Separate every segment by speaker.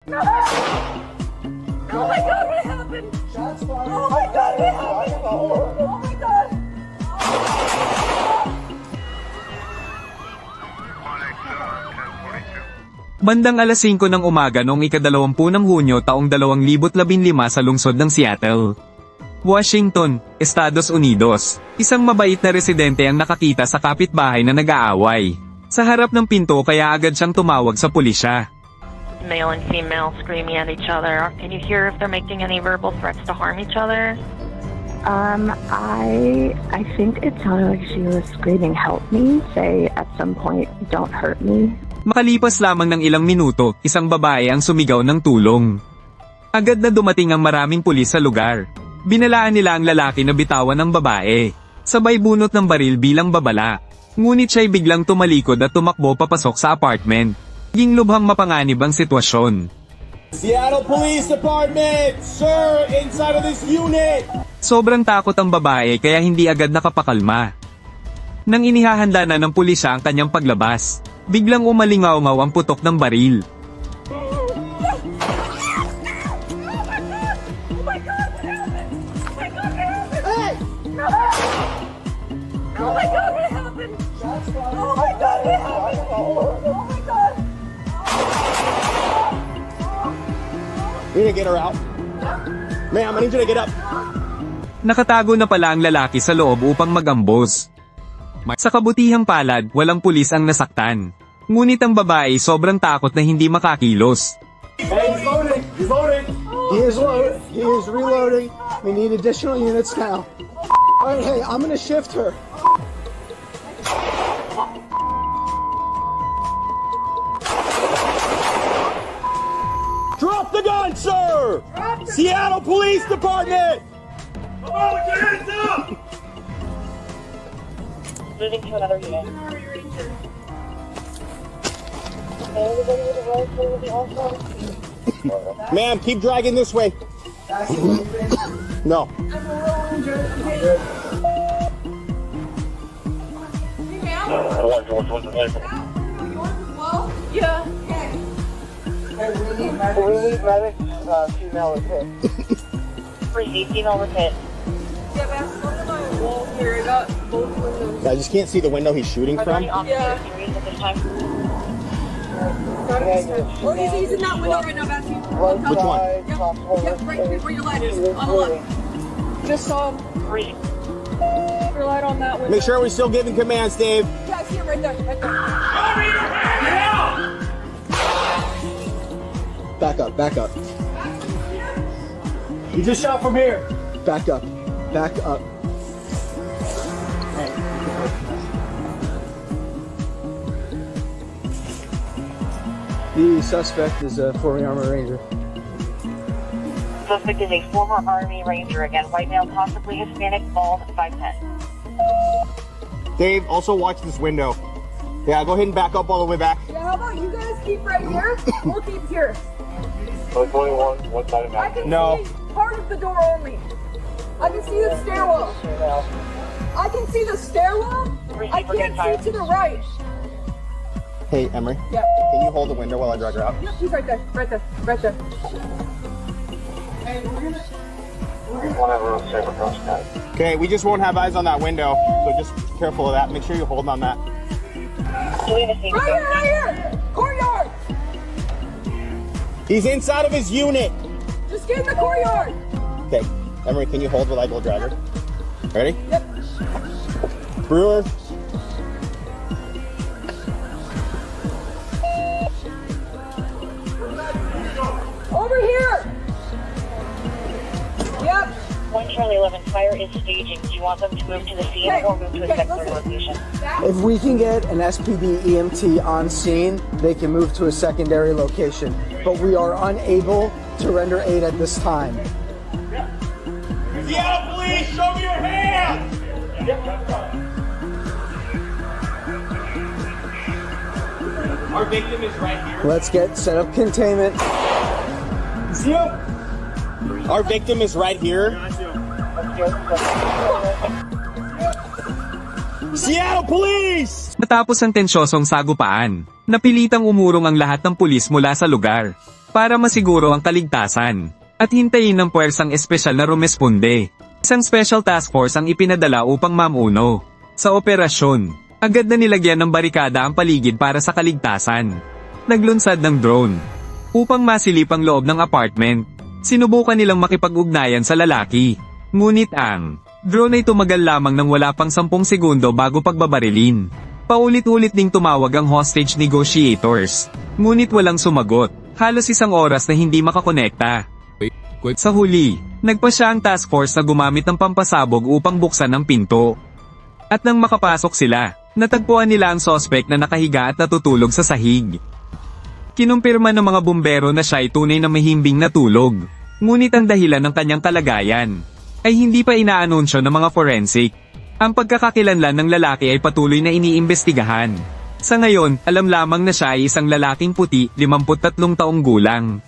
Speaker 1: Oh my God, what happened? Oh my God, what happened? Oh my God.
Speaker 2: Bandang alas 5 ng umaga noong ika-20 ng Hunyo taong 2015 sa lungsod ng Seattle, Washington, Estados Unidos, isang mabait na residente ang nakakita sa kapitbahay na nag-aaway. Sa harap ng pinto kaya agad siyang tumawag sa pulisya.
Speaker 3: Male and female screaming at each other. Can you hear if they're making any verbal threats to harm each other?
Speaker 4: I think it sounded like she was screaming, "Help me," say at some point, "Don't hurt me."
Speaker 2: Makalipas lamang ng ilang minuto, isang babae ang sumigaw ng tulong. Agad na dumating ang maraming pulis sa lugar. Binalaan nila ang lalaki na bitawan ng babae. Sabay bunot ng baril bilang babala. Ngunit siya'y biglang tumalikod at tumakbo papasok sa apartment. Naging lubhang mapanganib ang sitwasyon.
Speaker 5: Seattle Police Department! Sir, inside of this unit!
Speaker 2: Sobrang takot ang babae kaya hindi agad nakapakalma. Nang inihahanda na ng pulisya ang kanyang paglabas, biglang umalingaw-ngaw ang putok ng baril.
Speaker 1: Oh my God, what happened? Oh my God, what happened? Oh my God.
Speaker 5: You need to get her out. Ma'am, I need you to get up.
Speaker 2: Nakatago na pala ang lalaki sa loob upang magambos. Sa kabutihang palad, walang pulis ang nasaktan. Ngunit ang babae sobrang takot na hindi makakilos.
Speaker 5: Hey, he's loading! He's loading! He is loading. He is reloading. We need additional units now. Alright, hey, I'm gonna shift her. Drop the gun, sir! Seattle Police Department! Come on, with your hands up!
Speaker 3: Moving to another unit.
Speaker 5: Ma'am, keep dragging this way. No.
Speaker 1: Yeah.
Speaker 5: Relief medic, female is hit.
Speaker 3: Female was hit.
Speaker 1: Yeah, that's on my wall here. I got both windows.
Speaker 5: I just can't see the window he's shooting
Speaker 3: Are there
Speaker 5: from.
Speaker 3: any officers series at this time?
Speaker 1: Oh, he's in that window right now, Matthew.
Speaker 5: Which one?
Speaker 1: Yep, right where your light is. On the left. Just saw him.
Speaker 3: Three.
Speaker 1: Your light on that window.
Speaker 5: Make sure we're still giving commands, Dave.
Speaker 1: Yeah, I see it right there. Right there.
Speaker 5: Back up, back up. You just shot from here. Back up, back up. The suspect is a former Army Ranger.
Speaker 3: Suspect is a former Army Ranger. Again, white male, possibly Hispanic, bald, 5'10".
Speaker 5: Dave, also watch this window. Yeah, go ahead and back up all the way back.
Speaker 1: Yeah, how about you guys keep right here? We'll keep here.
Speaker 5: 21, one side of
Speaker 1: I can
Speaker 5: No.
Speaker 1: see part of the door only. I can see the stairwell. I can see the stairwell. I can't see to the right.
Speaker 5: Hey, Emery.
Speaker 1: Yeah.
Speaker 5: Can you hold the window while I drag her out?
Speaker 1: Yep, he's right there. Right there. Right there.
Speaker 5: Okay, we just won't have eyes on that window, so just careful of that. Make sure you're holding on that.
Speaker 1: Right here, right here! Courtyard!
Speaker 5: He's inside of his unit.
Speaker 1: Just get in the courtyard!
Speaker 5: Okay, Emery, can you hold while I go drag her? Ready?
Speaker 1: Yep.
Speaker 5: Brewer.
Speaker 1: Over here! Yep.
Speaker 3: 1 Charlie 11, fire is staging. Do you want them to move to the scene or move to a secondary location?
Speaker 6: If we can get an SPD EMT on scene, they can move to a secondary location. But we are unable to render aid at this time.
Speaker 5: Seattle Police, show me your hands! Our victim is right here.
Speaker 6: Let's get set up containment.
Speaker 5: Our victim is right here. Seattle Police!
Speaker 2: Matapos ang tensyosong sagupaan, napilitang umurong ang lahat ng pulis mula sa lugar. para masiguro ang kaligtasan, at hintayin ng puwersang espesyal na rumesponde. Isang special task force ang ipinadala upang mamuno sa operasyon. Agad na nilagyan ng barikada ang paligid para sa kaligtasan. Naglunsad ng drone upang masilip ang loob ng apartment. Sinubukan nilang makipag-ugnayan sa lalaki. Ngunit ang drone ay tumagal lamang ng wala pang 10 segundo bago pagbabarilin. Paulit-ulit ding tumawag ang hostage negotiators. Ngunit walang sumagot. Halos 1 oras na hindi makakonekta. Sa huli, nagpa siya ang task force na gumamit ng pampasabog upang buksan ang pinto. At nang makapasok sila, natagpuan nila ang suspect na nakahiga at natutulog sa sahig. Kinumpirma ng mga bumbero na siya ay tunay na mahimbing natulog. Ngunit ang dahilan ng kanyang kalagayan ay hindi pa inaanunsyo ng mga forensic. Ang pagkakakilanlan ng lalaki ay patuloy na iniimbestigahan. Sa ngayon, alam lamang na siya ay isang lalaking puti, 53 taong gulang.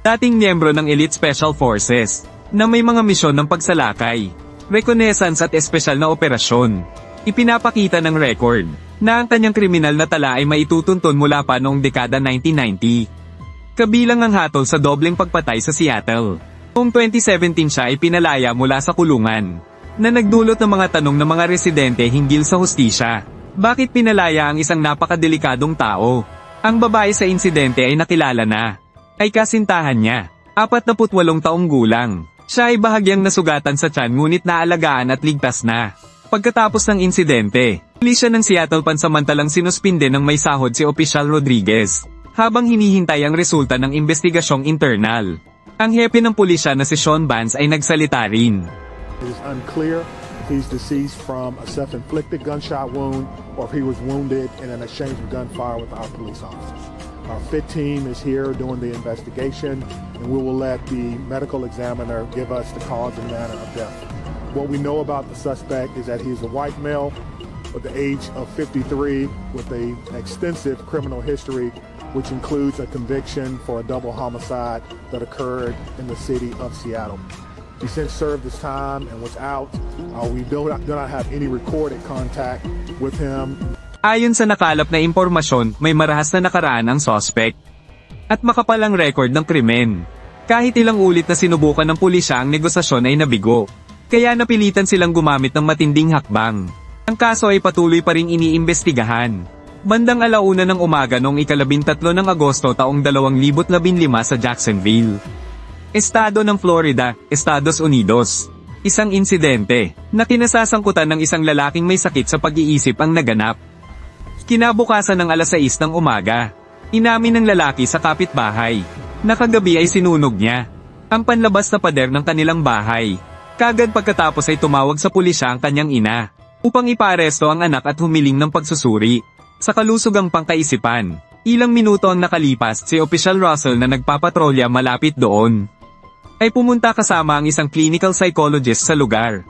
Speaker 2: Dating miyembro ng Elite Special Forces, na may mga misyon ng pagsalakay, reconnaissance at espesyal na operasyon. Ipinapakita ng record na ang kanyang kriminal na tala ay maitutuntun mula pa noong dekada 1990. Kabilang ang hatol sa dobleng pagpatay sa Seattle. Noong 2017 siya ay pinalaya mula sa kulungan, na nagdulot ng mga tanong ng mga residente hinggil sa hustisya. Bakit pinalaya ang isang napakadelikadong tao? Ang babae sa insidente ay nakilala na. Ay kasintahan niya, 48 taong gulang. Siya ay bahagyang nasugatan sa tiyan ngunit naalagaan at ligtas na. Pagkatapos ng insidente, pulisya ng Seattle pansamantalang sinuspinde ng may sahod si Opisyal Rodriguez, habang hinihintay ang resulta ng investigasyong internal. Ang hepe ng pulisya na si Sean Vance ay nagsalita rin.
Speaker 7: It is unclear if he's deceased from a self-inflicted gunshot wound or if he was wounded in an exchange of gunfire with our police officers. Our FIT team is here doing the investigation, and we will let the medical examiner give us the cause and manner of death. What we know about the suspect is that he's a white male with the age of 53 with an extensive criminal history, which includes a conviction for a double homicide that occurred in the city of Seattle. He since served his time and was out. We do not have any recorded contact with him.
Speaker 2: Ayon sa nakalap na impormasyon, may marahas na nakaraan ang suspect. At makapalang record ng krimen. Kahit ilang ulit na sinubukan ng pulisya ang negosasyon ay nabigo. Kaya napilitan silang gumamit ng matinding hakbang. Ang kaso ay patuloy pa ring iniimbestigahan. Bandang 1:00 ng umaga noong 13 ng Agosto taong 2015 sa Jacksonville, Estado ng Florida, Estados Unidos. Isang insidente na kinasasangkutan ng isang lalaking may sakit sa pag-iisip ang naganap. Kinabukasan ng 6:00 ng umaga, inamin ng lalaki sa kapitbahay na kagabi ay sinunog niya ang panlabas na pader ng kanilang bahay. Kagad pagkatapos ay tumawag sa pulisya ang kanyang ina upang ipaaresto ang anak at humiling ng pagsusuri. Sa kalusugang pangkaisipan, ilang minuto ang nakalipas, si Opisyal Russell na nagpapatrolya malapit doon ay pumunta kasama ang isang clinical psychologist sa lugar.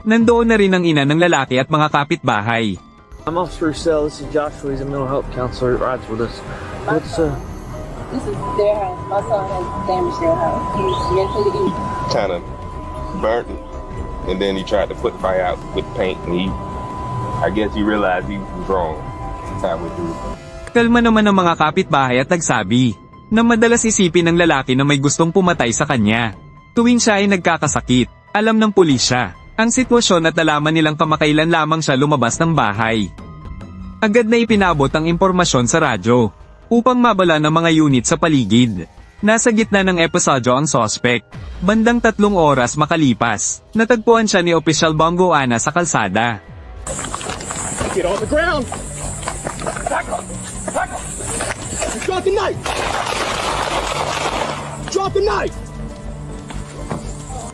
Speaker 2: Nandoon na rin ang ina ng lalaki at mga kapitbahay.
Speaker 8: I'm Officer Russell. This is Joshua. He's a mental health counselor that rides with us.
Speaker 1: This is their house. My son has damaged their house. He's mentally ill.
Speaker 9: Kind of burnt it, and then he tried to put the fire out with paint, and I guess he realized he was wrong. That's how we do it.
Speaker 2: Kalma naman ng mga kapitbahay at nagsabi na madalas isipin ng lalaki na may gustong pumatay sa kanya. Tuwing siya ay nagkakasakit, alam ng pulisya ang sitwasyon at nalaman nilang kamakailan lamang siya lumabas ng bahay. Agad na ipinabot ang impormasyon sa radyo upang mabala ng mga unit sa paligid. Nasa gitna ng episodyo ang suspect. Bandang 3 oras makalipas, natagpuan siya ni Opisyal Bongo Ana sa kalsada.
Speaker 5: Get on the ground! Back up! Back up! Drop the knife! Drop the knife!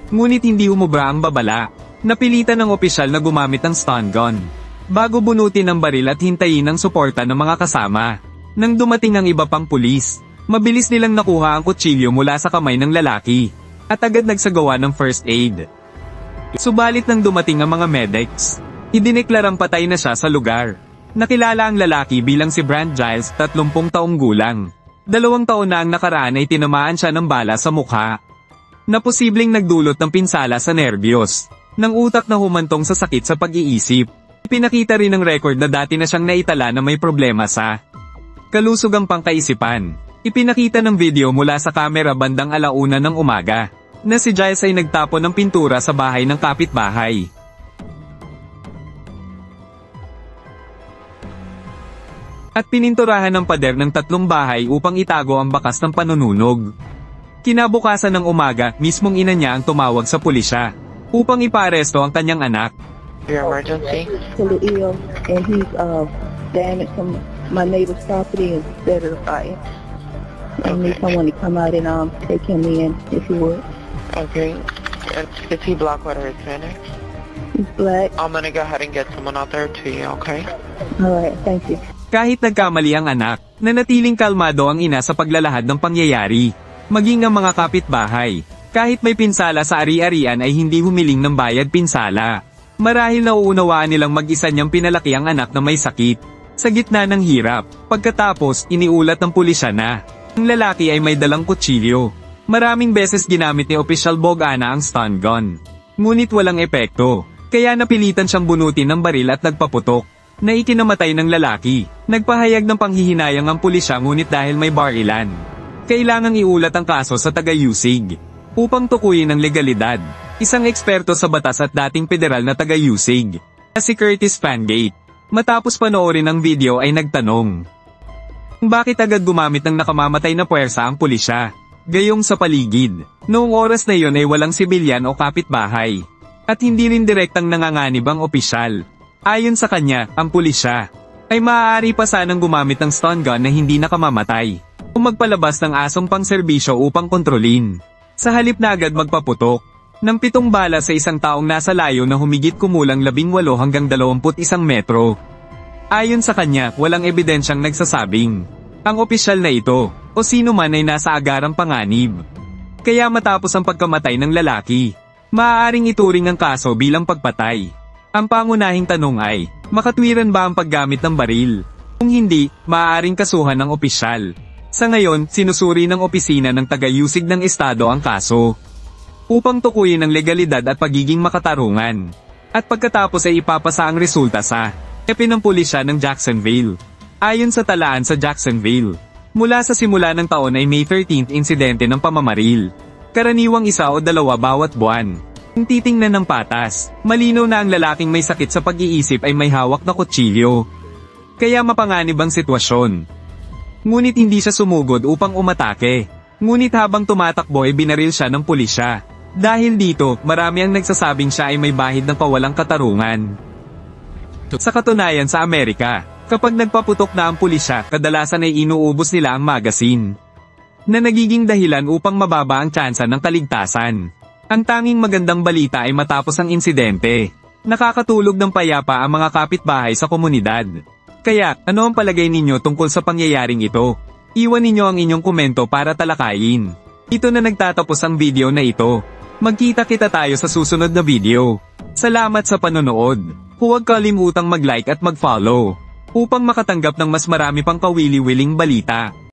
Speaker 2: Ngunit hindi humubra ang babala. Napilitan ng opisyal na gumamit ng stun gun bago bunutin ang baril at hintayin ang suporta ng mga kasama. Nang dumating ang iba pang pulis, mabilis nilang nakuha ang kutsilyo mula sa kamay ng lalaki at agad nagsagawa ng first aid. Subalit nang dumating ang mga medics, idineklarang patay na siya sa lugar. Nakilala ang lalaki bilang si Brant Giles, 30 taong gulang. 2 taon na ang nakaraan ay tinamaan siya ng bala sa mukha, na posibleng nagdulot ng pinsala sa nerbiyos, ng utak na humantong sa sakit sa pag-iisip. Pinakita rin ng record na dati na siyang naitala na may problema sa kalusugang pangkaisipan. Ipinakita ng video mula sa kamera bandang 1:00 ng umaga, na si Giles ay nagtapon ng pintura sa bahay ng kapitbahay. At pininturahan ng pader ng 3 bahay upang itago ang bakas ng panununog. Kinabukasan ng umaga, mismong ina niya ang tumawag sa pulisya, upang ipaaresto ang kanyang anak.
Speaker 10: Your emergency?
Speaker 4: Really ill, and he's damaged from my neighbor's property and set it afire. I need someone to come out and take him in, if you would.
Speaker 10: Okay. Is he black or Hispanic?
Speaker 4: He's black.
Speaker 10: I'm gonna go ahead and get someone out there to you, okay?
Speaker 4: Alright, thank you.
Speaker 2: Kahit nagkamali ang anak, nanatiling kalmado ang ina sa paglalahad ng pangyayari. Maging ang mga kapitbahay, kahit may pinsala sa ari-arian ay hindi humiling ng bayad pinsala. Marahil nauunawaan nilang mag-isa niyang pinalaki ang anak na may sakit. Sa gitna ng hirap, pagkatapos iniulat ng pulisya na ang lalaki ay may dalang kutsilyo. Maraming beses ginamit ni Opisyal Bogana ang stun gun, ngunit walang epekto, kaya napilitan siyang bunutin ng baril at nagpaputok, na ikinamatay ng lalaki. Nagpahayag ng panghihinayang ang pulisya ngunit dahil may barilan, kailangang iulat ang kaso sa taga-USIG, upang tukuyin ang legalidad. Isang eksperto sa batas at dating federal na taga-USIG, si Curtis Fangate, matapos panoorin ang video ay nagtanong, bakit agad gumamit ng nakamamatay na puwersa ang pulisya? Gayong sa paligid, noong oras na iyon ay walang sibilyan o kapitbahay, at hindi rin direktang nanganganib ang opisyal. Ayon sa kanya, ang pulisya ay maaari pa sanang gumamit ng stun gun na hindi nakamamatay, o magpalabas ng asong pangserbisyo upang kontrolin. Sa halip na agad magpaputok ng 7 bala sa isang taong nasa layo na humigit kumulang 18 hanggang 21 metro. Ayon sa kanya, walang ebidensyang nagsasabing ang opisyal na ito o sino man ay nasa agarang panganib. Kaya matapos ang pagkamatay ng lalaki, maaaring ituring ang kaso bilang pagpatay. Ang pangunahing tanong ay, makatwiran ba ang paggamit ng baril? Kung hindi, maaaring kasuhan ng opisyal. Sa ngayon, sinusuri ng opisina ng taga-USIG ng estado ang kaso, upang tukuyin ang legalidad at pagiging makatarungan. At pagkatapos ay ipapasa ang resulta sa ng pulisya ng Jacksonville. Ayon sa talaan sa Jacksonville, mula sa simula ng taon ay May 13th insidente ng pamamaril. Karaniwang 1 o 2 bawat buwan. Kung titingnan ng patas, malinaw na ang lalaking may sakit sa pag-iisip ay may hawak na kutsilyo. Kaya mapanganib ang sitwasyon. Ngunit hindi siya sumugod upang umatake. Ngunit habang tumatakbo ay binaril siya ng pulisya. Dahil dito, marami ang nagsasabing siya ay may bahid ng pawalang katarungan. Sa katunayan sa Amerika, kapag nagpaputok na ang pulisya, kadalasan ay inuubos nila ang magazine, na nagiging dahilan upang mababa ang tsansa ng kaligtasan. Ang tanging magandang balita ay matapos ang insidente, nakakatulog ng payapa ang mga kapitbahay sa komunidad. Kaya, ano ang palagay ninyo tungkol sa pangyayaring ito? Iwan ninyo ang inyong komento para talakayin. Ito na nagtatapos ang video na ito. Magkita-kita tayo sa susunod na video. Salamat sa panonood. Huwag kalimutang mag-like at mag-follow upang makatanggap ng mas marami pang kawili-wiling balita.